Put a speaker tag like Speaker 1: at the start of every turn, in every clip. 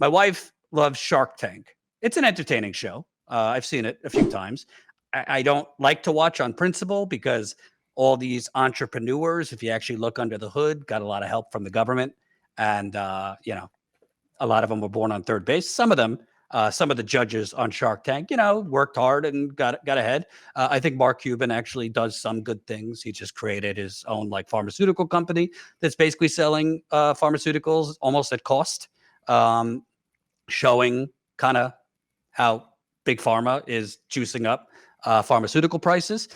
Speaker 1: My wife loves Shark Tank. It's an entertaining show. I've seen it a few times. I don't like to watch on principle because all these entrepreneurs, if you actually look under the hood, got a lot of help from the government. And, a lot of them were born on third base. Some of them, some of the judges on Shark Tank, worked hard and got ahead. I think Mark Cuban actually does some good things. He just created his own pharmaceutical company that's basically selling pharmaceuticals almost at cost, showing kind of how big pharma is juicing up pharmaceutical prices.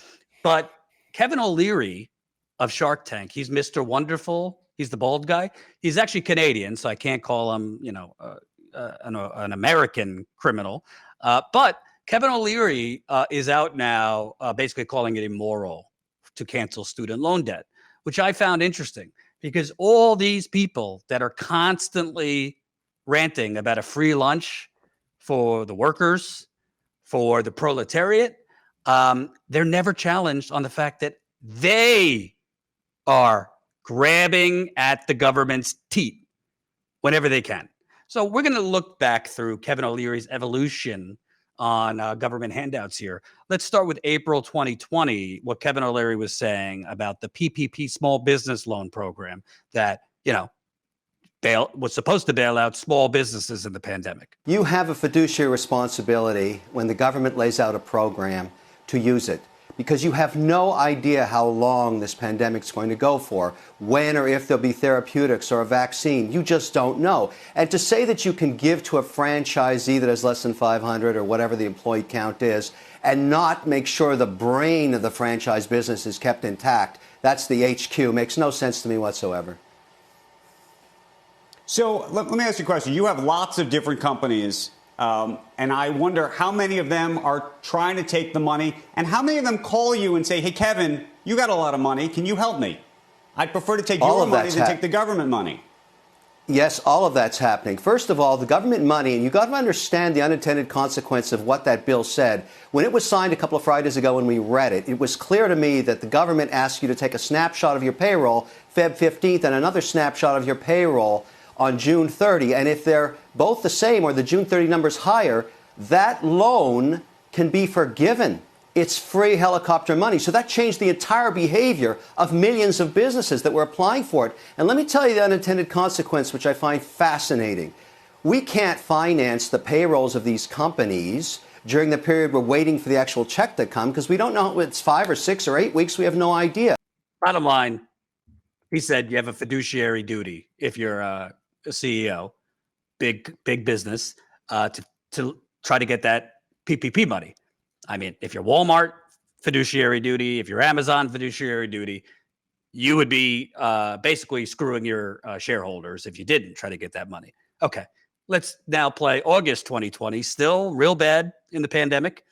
Speaker 1: But Kevin O'Leary of Shark Tank, he's Mr. Wonderful. He's the bald guy. He's actually Canadian, so I can't call him, an American criminal. But Kevin O'Leary is out now basically calling it immoral to cancel student loan debt, which I found interesting because all these people that are constantly ranting about a free lunch for the workers, for the proletariat, they're never challenged on the fact that they are grabbing at the government's teeth whenever they can. So we're going to look back through Kevin O'Leary's evolution on government handouts here. Let's start with April 2020, what Kevin O'Leary was saying about the PPP small business loan program that, was supposed to bail out small businesses in the pandemic.
Speaker 2: You have a fiduciary responsibility when the government lays out a program to use it, because you have no idea how long this pandemic is going to go for, when or if there'll be therapeutics or a vaccine. You just don't know. And to say that you can give to a franchisee that has less than 500 or whatever the employee count is and not make sure the brain of the franchise business is kept intact, that's the HQ, makes no sense to me whatsoever.
Speaker 3: So let me ask you a question. You have lots of different companies. And I wonder how many of them are trying to take the money and how many of them call you and say, hey, Kevin, you got a lot of money. Can you help me? I'd prefer to take your money than take the government money.
Speaker 2: Yes, all of that's happening. First of all, the government money, and you've got to understand the unintended consequence of what that bill said. When it was signed a couple of Fridays ago when we read it, it was clear to me that the government asked you to take a snapshot of your payroll Feb 15th and another snapshot of your payroll on June 30, and if they're both the same or the June 30 number's higher, that loan can be forgiven. It's free helicopter money. So that changed the entire behavior of millions of businesses that were applying for it. And let me tell you the unintended consequence, which I find fascinating. We can't finance the payrolls of these companies during the period we're waiting for the actual check to come because we don't know if it's 5 or 6 or 8 weeks. We have no idea.
Speaker 1: Bottom line, he said you have a fiduciary duty if you're a CEO, big business, to try to get that PPP money. I mean, if you're Walmart, fiduciary duty. If you're Amazon, fiduciary duty. You would be basically screwing your shareholders if you didn't try to get that money. Okay, let's now play August 2020. Still real bad in the pandemic.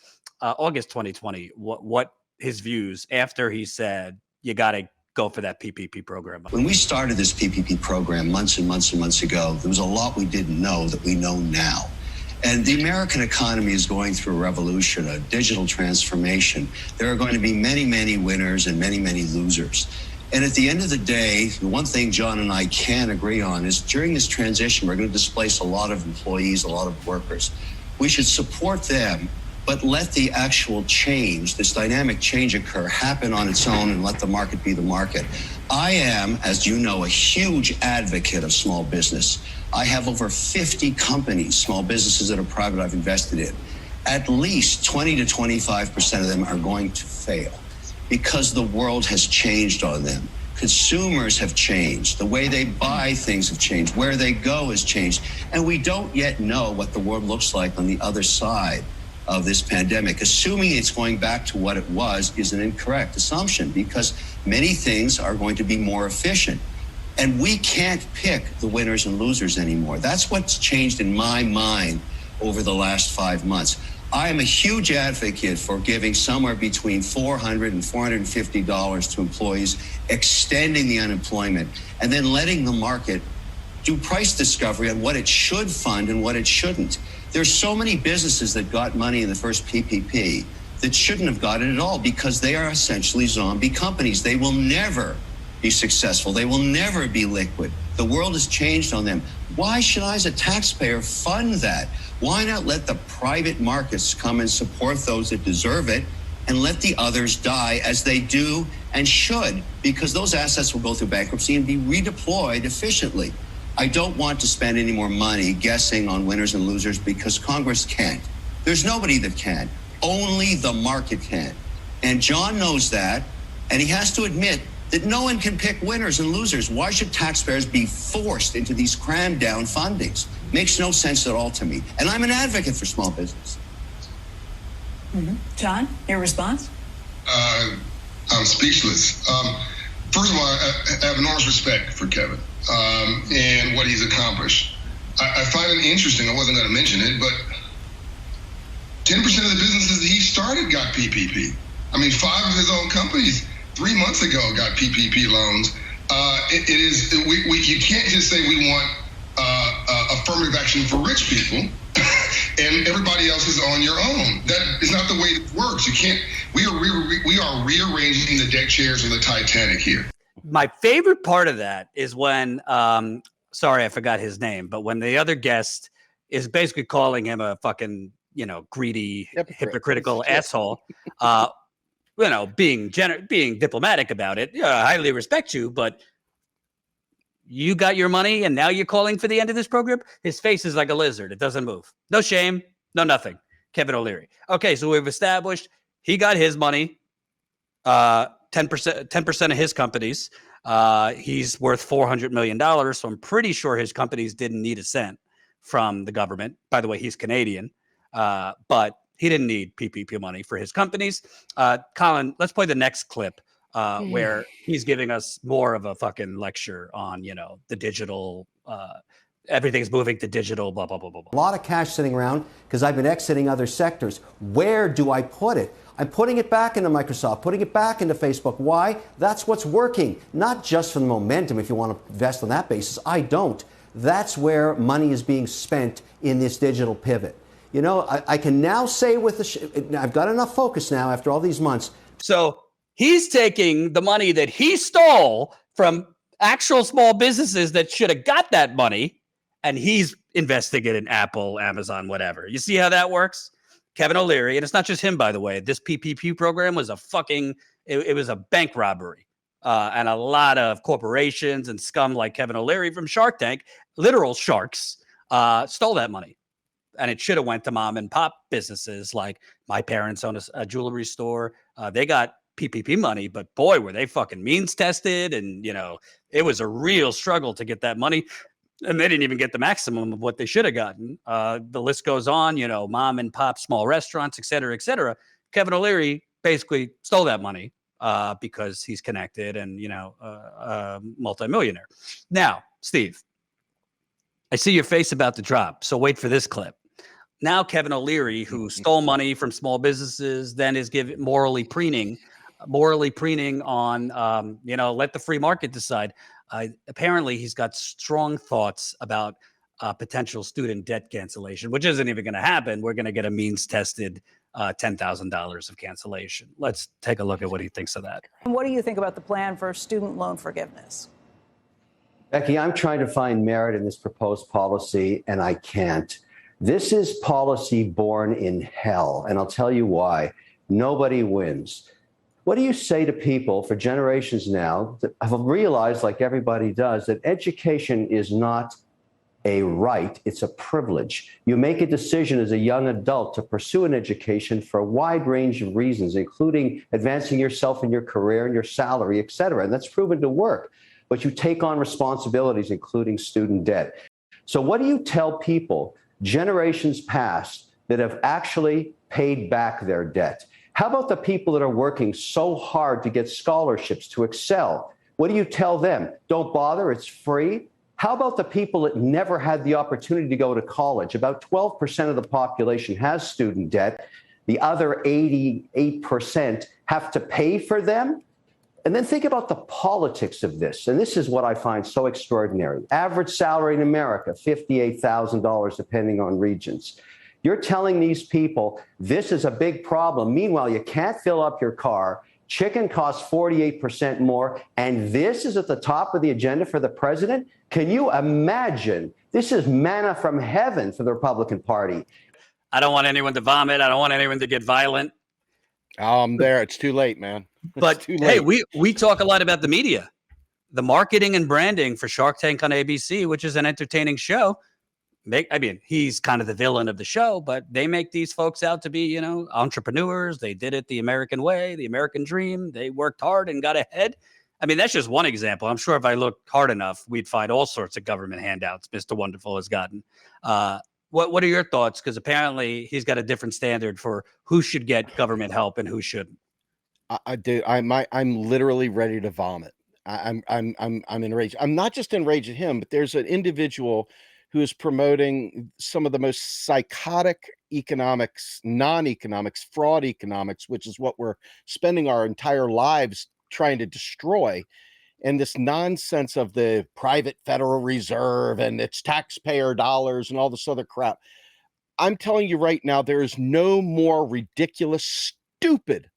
Speaker 1: August 2020. What his views after he said you got to go for that PPP program.
Speaker 4: When we started this PPP program months and months and months ago, there was a lot we didn't know that we know now. And the American economy is going through a revolution, a digital transformation. There are going to be many, many winners and many, many losers. And at the end of the day, the one thing John and I can agree on is during this transition, we're going to displace a lot of employees, a lot of workers. We should support them, but let the actual change, this dynamic change occur, happen on its own and let the market be the market. I am, as you know, a huge advocate of small business. I have over 50 companies, small businesses that are private I've invested in. At least 20 to 25% of them are going to fail because the world has changed on them. Consumers have changed. The way they buy things have changed. Where they go has changed. And we don't yet know what the world looks like on the other side of this pandemic. Assuming it's going back to what it was is an incorrect assumption because many things are going to be more efficient. And we can't pick the winners and losers anymore. That's what's changed in my mind over the last 5 months. I am a huge advocate for giving somewhere between $400 and $450 to employees, extending the unemployment, and then letting the market do price discovery on what it should fund and what it shouldn't. There's so many businesses that got money in the first PPP that shouldn't have got it at all because they are essentially zombie companies. They will never be successful. They will never be liquid. The world has changed on them. Why should I, as a taxpayer, fund that? Why not let the private markets come and support those that deserve it and let the others die as they do and should, because those assets will go through bankruptcy and be redeployed efficiently. I don't want to spend any more money guessing on winners and losers because Congress can't. There's nobody that can. Only the market can. And John knows that, and he has to admit that no one can pick winners and losers. Why should taxpayers be forced into these crammed down fundings? Makes no sense at all to me. And I'm an advocate for small business.
Speaker 5: John, your response?
Speaker 6: I'm speechless. First of all, I have enormous respect for Kevin and what he's accomplished. I find it interesting. I wasn't going to mention it, but 10% of the businesses that he started got PPP. I mean, 5 of his own companies 3 months ago got PPP loans. You can't just say we want affirmative action for rich people and everybody else is on your own. That is not the way it works. You can't. We are rearranging the deck chairs of the Titanic here.
Speaker 1: My favorite part of that is when, sorry, I forgot his name, but when the other guest is basically calling him a fucking, greedy, hypocritical asshole, being diplomatic about it. Yeah, I highly respect you, but you got your money and now you're calling for the end of this program? His face is like a lizard. It doesn't move. No shame, no nothing. Kevin O'Leary. Okay, so we've established he got his money, 10% of his companies. He's worth $400 million, so I'm pretty sure his companies didn't need a cent from the government. By the way, he's Canadian, but he didn't need PPP money for his companies. Colin, let's play the next clip where he's giving us more of a fucking lecture on, the digital, everything's moving to digital, blah, blah, blah, blah, blah.
Speaker 2: A lot of cash sitting around because I've been exiting other sectors. Where do I put it? I'm putting it back into Microsoft, putting it back into Facebook. Why? That's what's working. Not just for the momentum, if you want to invest on that basis. I don't. That's where money is being spent in this digital pivot. I can now say I've got enough focus now after all these months.
Speaker 1: So he's taking the money that he stole from actual small businesses that should have got that money, and he's investing it in Apple, Amazon, whatever. You see how that works? Kevin O'Leary, and it's not just him, by the way. This PPP program was it was a bank robbery. And a lot of corporations and scum like Kevin O'Leary from Shark Tank, literal sharks, stole that money. And it should have went to mom and pop businesses like my parents own a jewelry store. They got PPP money, but boy, were they fucking means tested. And, it was a real struggle to get that money. And they didn't even get the maximum of what they should have gotten. The list goes on, mom and pop, small restaurants, et cetera, et cetera. Kevin O'Leary basically stole that money because he's connected and, a multimillionaire. Now, Steve, I see your face about to drop. So wait for this clip. Now, Kevin O'Leary, who stole money from small businesses, then is morally preening on, let the free market decide. Apparently, he's got strong thoughts about potential student debt cancellation, which isn't even going to happen. We're going to get a means-tested $10,000 of cancellation. Let's take a look at what he thinks of that.
Speaker 5: And what do you think about the plan for student loan forgiveness?
Speaker 2: Becky, I'm trying to find merit in this proposed policy, and I can't. This is policy born in hell, and I'll tell you why. Nobody wins. What do you say to people for generations now that have realized, like everybody does, that education is not a right, it's a privilege? You make a decision as a young adult to pursue an education for a wide range of reasons, including advancing yourself in your career and your salary, et cetera, and that's proven to work. But you take on responsibilities, including student debt. So what do you tell people generations past that have actually paid back their debt? How about the people that are working so hard to get scholarships to excel? What do you tell them? Don't bother, it's free. How about the people that never had the opportunity to go to college? About 12% of the population has student debt. The other 88% have to pay for them. And then think about the politics of this. And this is what I find so extraordinary. Average salary in America, $58,000, depending on regions. You're telling these people this is a big problem. Meanwhile, you can't fill up your car. Chicken costs 48% more. And this is at the top of the agenda for the president. Can you imagine? This is manna from heaven for the Republican Party.
Speaker 1: I don't want anyone to vomit. I don't want anyone to get violent.
Speaker 7: I'm there. It's too late, man.
Speaker 1: But
Speaker 7: too late.
Speaker 1: Hey, we talk a lot about the media, the marketing and branding for Shark Tank on ABC, which is an entertaining show. He's kind of the villain of the show, but they make these folks out to be, entrepreneurs. They did it the American way, the American dream. They worked hard and got ahead. That's just one example. I'm sure if I looked hard enough, we'd find all sorts of government handouts Mr. Wonderful has gotten. What are your thoughts? Because apparently he's got a different standard for who should get government help and who shouldn't.
Speaker 7: I'm literally ready to vomit. I'm enraged. I'm not just enraged at him, but there's an individual who is promoting some of the most psychotic economics, non-economics, fraud economics, which is what we're spending our entire lives trying to destroy. And this nonsense of the private Federal Reserve and its taxpayer dollars and all this other crap. I'm telling you right now, there is no more ridiculous, stupid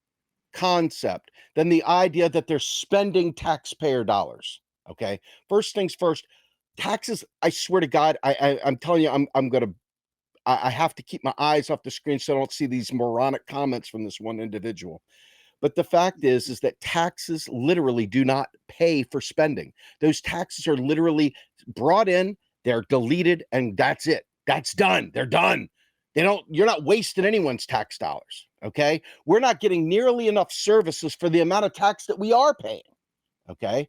Speaker 7: concept than the idea that they're spending taxpayer dollars. Okay. First things first, taxes. I swear to God, I'm telling you, I have to keep my eyes off the screen so I don't see these moronic comments from this one individual. But the fact is that taxes literally do not pay for spending. Those taxes are literally brought in, they're deleted, and that's it. That's done. They're done. You're not wasting anyone's tax dollars. Okay. We're not getting nearly enough services for the amount of tax that we are paying. Okay.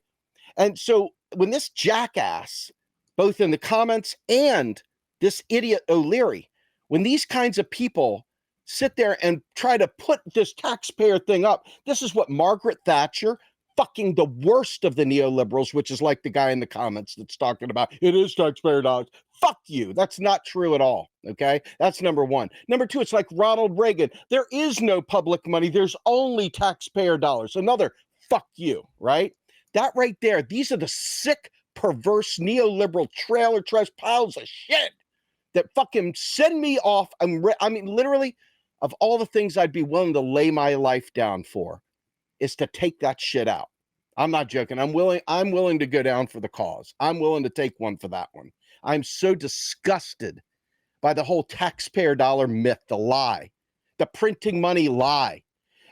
Speaker 7: And so when this jackass, both in the comments and this idiot O'Leary, when these kinds of people sit there and try to put this taxpayer thing up, this is what Margaret Thatcher, fucking the worst of the neoliberals, which is like the guy in the comments that's talking about it is taxpayer dollars. Fuck you. That's not true at all. Okay. That's number one. Number two, it's like Ronald Reagan. There is no public money. There's only taxpayer dollars. Another fuck you, right? That right there. These are the sick, perverse neoliberal trailer trash piles of shit that fucking send me off. Literally, of all the things I'd be willing to lay my life down for is to take that shit out. I'm not joking. I'm willing to go down for the cause. I'm willing to take one for that one. I'm so disgusted by the whole taxpayer dollar myth, the lie, the printing money lie.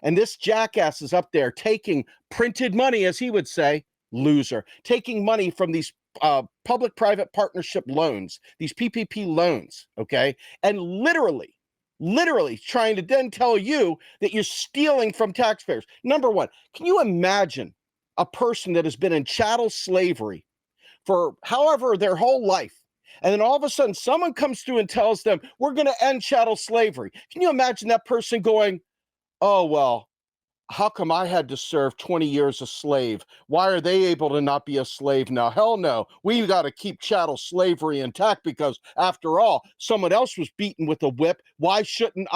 Speaker 7: And this jackass is up there taking printed money, as he would say, loser, taking money from these public-private partnership loans, these PPP loans, okay? And literally trying to then tell you that you're stealing from taxpayers. Number one, can you imagine a person that has been in chattel slavery for however their whole life, and then all of a sudden someone comes through and tells them, we're going to end chattel slavery. Can you imagine that person going, oh, well, how come I had to serve 20 years a slave? Why are they able to not be a slave now? Hell no. We got to keep chattel slavery intact because, after all, someone else was beaten with a whip. Why shouldn't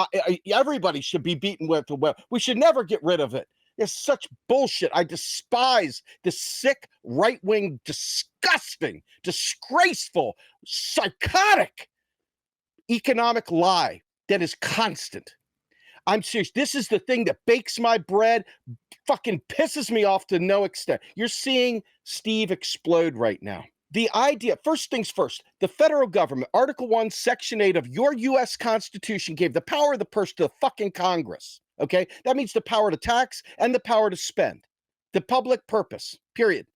Speaker 7: everybody should be beaten with a whip? We should never get rid of it. It's such bullshit. I despise the sick, right-wing, disgusting, disgraceful, psychotic economic lie that is constant. I'm serious. This is the thing that bakes my bread, fucking pisses me off to no extent. You're seeing Steve explode right now. The idea, first things first, the federal government, Article 1, Section 8 of your U.S. Constitution gave the power of the purse to the fucking Congress, okay? That means the power to tax and the power to spend. The public purpose, period.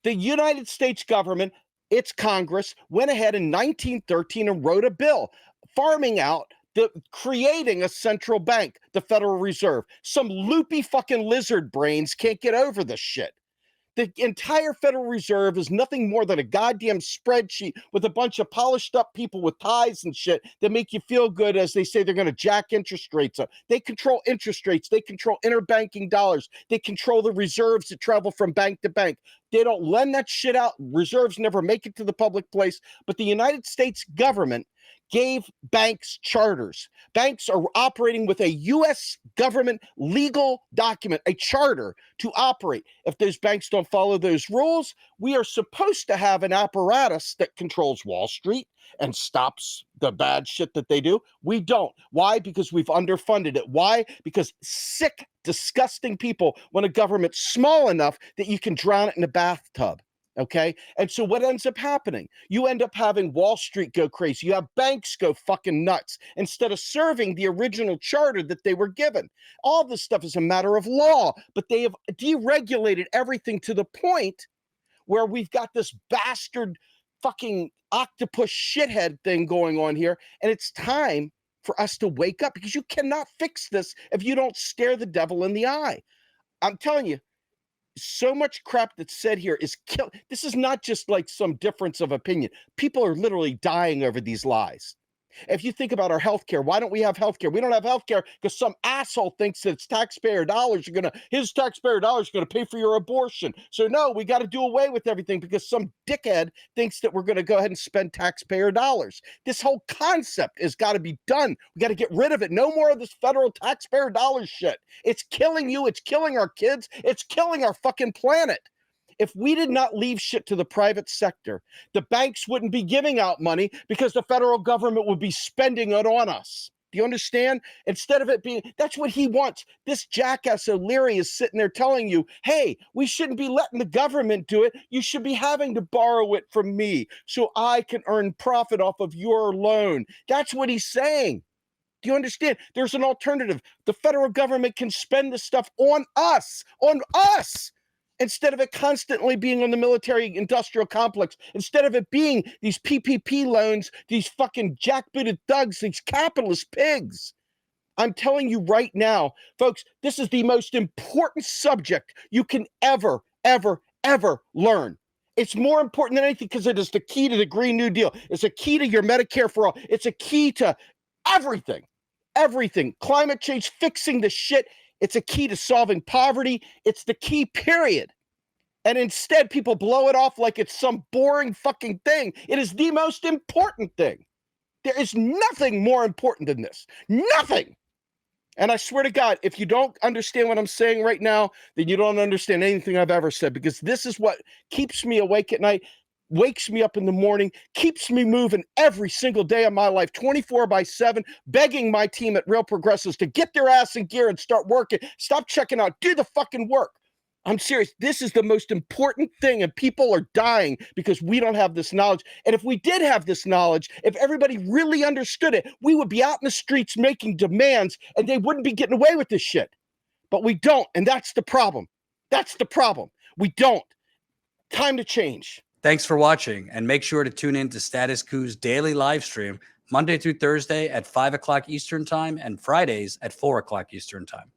Speaker 7: The United States government, its Congress, went ahead in 1913 and wrote a bill farming out creating a central bank, the Federal Reserve. Some loopy fucking lizard brains can't get over this shit. The entire Federal Reserve is nothing more than a goddamn spreadsheet with a bunch of polished up people with ties and shit that make you feel good as they say they're going to jack interest rates up. They control interest rates. They control interbanking dollars. They control the reserves that travel from bank to bank. They don't lend that shit out. Reserves never make it to the public place. But the United States government gave banks charters. Banks are operating with a U.S. government legal document, a charter to operate. If those banks don't follow those rules, we are supposed to have an apparatus that controls Wall Street and stops the bad shit that they do. We don't. Why? Because we've underfunded it. Why? Because sick, disgusting people want a government small enough that you can drown it in a bathtub. Okay. And so what ends up happening? You end up having Wall Street go crazy. You have banks go fucking nuts instead of serving the original charter that they were given. All this stuff is a matter of law, but they have deregulated everything to the point where we've got this bastard fucking octopus shithead thing going on here. And it's time for us to wake up, because you cannot fix this if you don't stare the devil in the eye. I'm telling you, so much crap that's said here is kill. This is not just like some difference of opinion. People are literally dying over these lies. If you think about our healthcare, why don't we have healthcare? We don't have healthcare because some asshole thinks that it's taxpayer dollars his taxpayer dollars are gonna pay for your abortion. So no, we got to do away with everything because some dickhead thinks that we're going to go ahead and spend taxpayer dollars. This whole concept has got to be done. We got to get rid of it. No more of this federal taxpayer dollars shit. It's killing you. It's killing our kids. It's killing our fucking planet. If we did not leave shit to the private sector, the banks wouldn't be giving out money because the federal government would be spending it on us. Do you understand? Instead of it being, that's what he wants. This jackass O'Leary is sitting there telling you, hey, we shouldn't be letting the government do it. You should be having to borrow it from me so I can earn profit off of your loan. That's what he's saying. Do you understand? There's an alternative. The federal government can spend this stuff on us, instead of it constantly being on the military industrial complex, instead of it being these PPP loans, these fucking jackbooted thugs, these capitalist pigs. I'm telling you right now, folks, this is the most important subject you can ever learn. It's more important than anything because it is the key to the Green New Deal. It's a key to your Medicare for all. It's a key to everything. Climate change, fixing the shit. It's a key to solving poverty. It's the key, period. And instead, people blow it off like it's some boring fucking thing. It is the most important thing. There is nothing more important than this. Nothing. And I swear to God, if you don't understand what I'm saying right now, then you don't understand anything I've ever said, because this is what keeps me awake at night, wakes me up in the morning, keeps me moving every single day of my life, 24/7, begging my team at Real Progressives to get their ass in gear and start working. Stop checking out. Do the fucking work. I'm serious. This is the most important thing, and people are dying because we don't have this knowledge. And if we did have this knowledge, if everybody really understood it, we would be out in the streets making demands, and they wouldn't be getting away with this shit. But we don't, and that's the problem. We don't. Time to change.
Speaker 1: Thanks for watching, and make sure to tune in to Status Coup's daily live stream Monday through Thursday at 5 o'clock Eastern Time and Fridays at 4 o'clock Eastern Time.